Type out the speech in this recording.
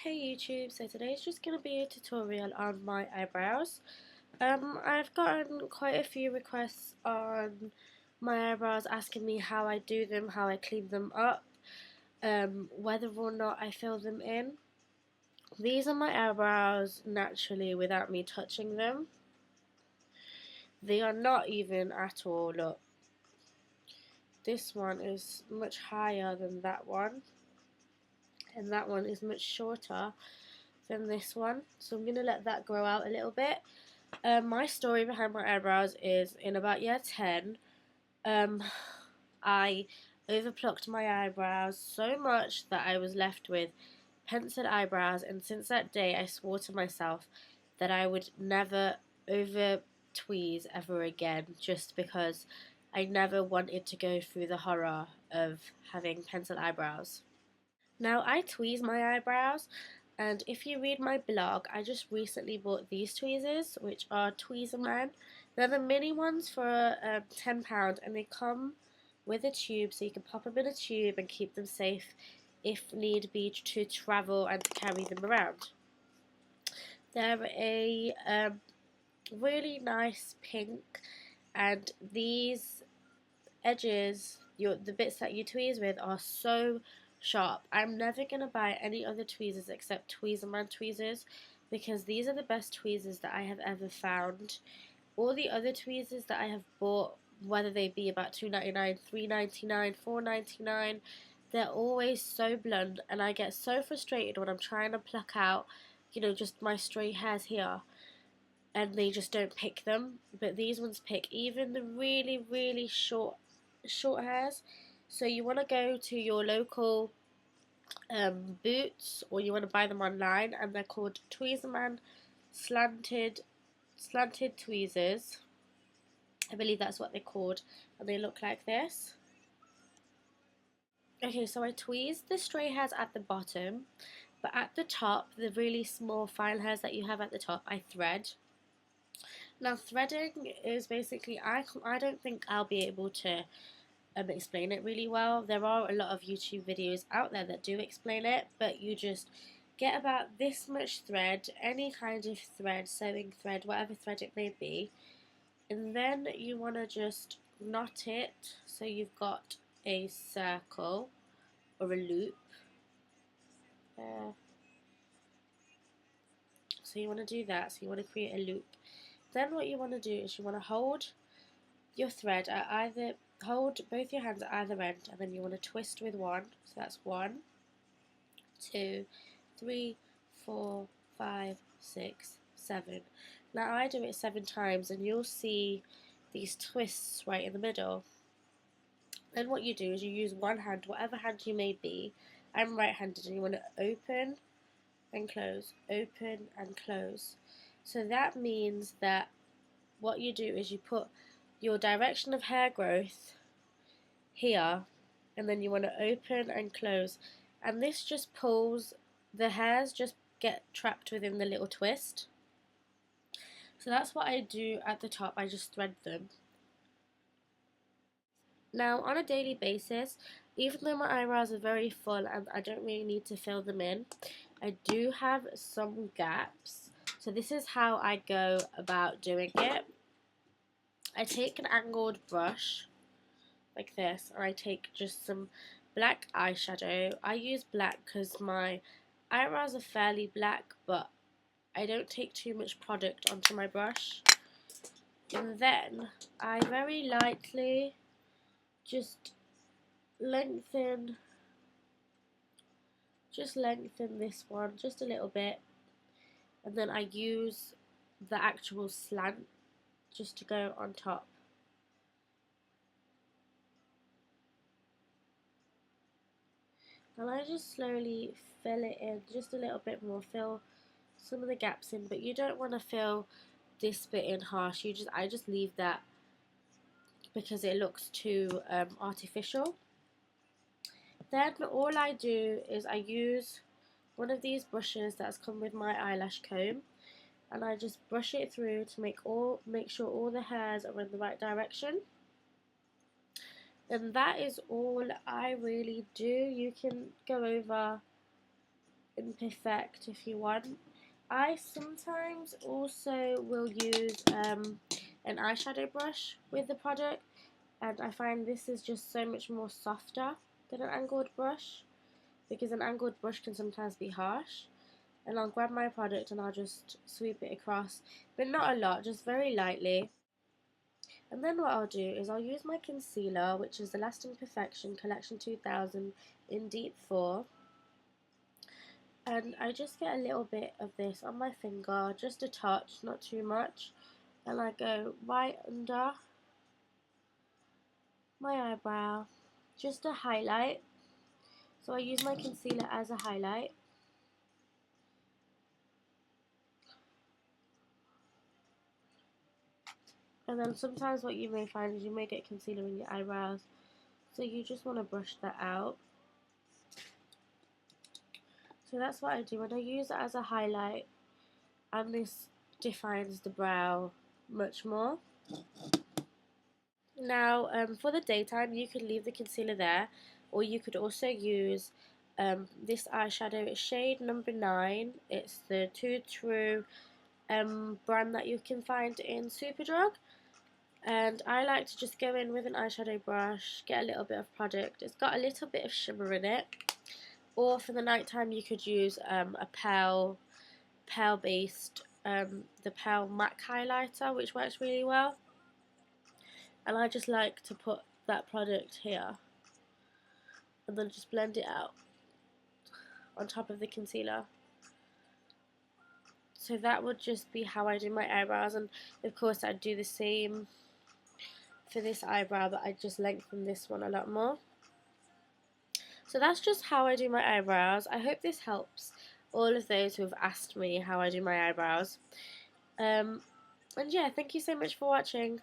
Hey YouTube, so today's just going to be a tutorial on my eyebrows. I've gotten quite a few requests on my eyebrows asking me how I do them, how I clean them up, whether or not I fill them in. These are my eyebrows naturally without me touching them. They are not even at all, look. This one is much higher than that one, and that one is much shorter than this one, so I'm going to let that grow out a little bit. My story behind my eyebrows is in about year 10, I overplucked my eyebrows so much that I was left with penciled eyebrows, and since that day I swore to myself that I would never over tweeze ever again, just because I never wanted to go through the horror of having penciled eyebrows. Now I tweeze my eyebrows, and if you read my blog, I just recently bought these tweezers, which are Tweezerman. They're the mini ones for £10, and they come with a tube, so you can pop them in a tube and keep them safe if need be to travel and to carry them around. They're a really nice pink, and these edges, the bits that you tweeze with, are so sharp. I'm never going to buy any other tweezers except Tweezerman tweezers, because these are the best tweezers that I have ever found. All the other tweezers that I have bought, whether they be about £2.99, £3.99, £4.99, they're always so blunt, and I get so frustrated when I'm trying to pluck out, just my stray hairs here, and they just don't pick them. But these ones pick even the really, really short hairs. So you want to go to your local Boots, or you want to buy them online, and they're called Tweezerman slanted tweezers. I believe that's what they're called, and they look like this. Okay, so I tweeze the stray hairs at the bottom, but at the top, the really small fine hairs that you have at the top, I thread. Now threading is basically, I don't think I'll be able to explain it really well. There are a lot of YouTube videos out there that do explain it, but you just get about this much thread, any kind of thread, sewing thread, whatever thread it may be, and then you want to just knot it so you've got a circle or a loop. So you want to do that, so you want to create a loop. Then what you want to do is you want to hold your thread at hold both your hands at either end, and then you want to twist with one. So that's 1, 2, 3, 4, 5, 6, 7. Now I do it 7 times, and you'll see these twists right in the middle. Then what you do is you use one hand, whatever hand you may be. I'm right-handed, and you want to open and close, open and close. So that means that what you do is you put your direction of hair growth here, and then you want to open and close, and this just pulls the hairs, just get trapped within the little twist. So that's what I do at the top. I just thread them. Now on a daily basis, even though my eyebrows are very full and I don't really need to fill them in, I do have some gaps. So this is how I go about doing it. I take an angled brush like this, and I take just some black eyeshadow. I use black because my eyebrows are fairly black, but I don't take too much product onto my brush. And then I very lightly just lengthen this one just a little bit, and then I use the actual slant just to go on top. And I just slowly fill it in just a little bit more, fill some of the gaps in, but you don't want to fill this bit in harsh. I just leave that because it looks too artificial. Then all I do is I use one of these brushes that's come with my eyelash comb, and I just brush it through to make sure all the hairs are in the right direction. And that is all I really do. You can go over imperfect if you want. I sometimes also will use an eyeshadow brush with the product, and I find this is just so much more softer than an angled brush, because an angled brush can sometimes be harsh. And I'll grab my product and I'll just sweep it across, but not a lot, just very lightly. And then what I'll do is I'll use my concealer, which is the Lasting Perfection Collection 2000 in Deep 4. And I just get a little bit of this on my finger, just a touch, not too much. And I go right under my eyebrow, just a highlight. So I use my concealer as a highlight. And then sometimes what you may find is you may get concealer in your eyebrows, so you just want to brush that out. So that's what I do, and I use it as a highlight, and this defines the brow much more. Now for the daytime, you could leave the concealer there, or you could also use this eyeshadow. It's shade number 9. It's the Too True brand that you can find in Superdrug. And I like to just go in with an eyeshadow brush, get a little bit of product. It's got a little bit of shimmer in it. Or for the nighttime, you could use a pale based, the pale MAC highlighter, which works really well. And I just like to put that product here and then just blend it out on top of the concealer. So that would just be how I do my eyebrows, and of course I'd do the same for this eyebrow, but I just lengthen this one a lot more. So that's just how I do my eyebrows. I hope this helps all of those who have asked me how I do my eyebrows. And yeah, thank you so much for watching.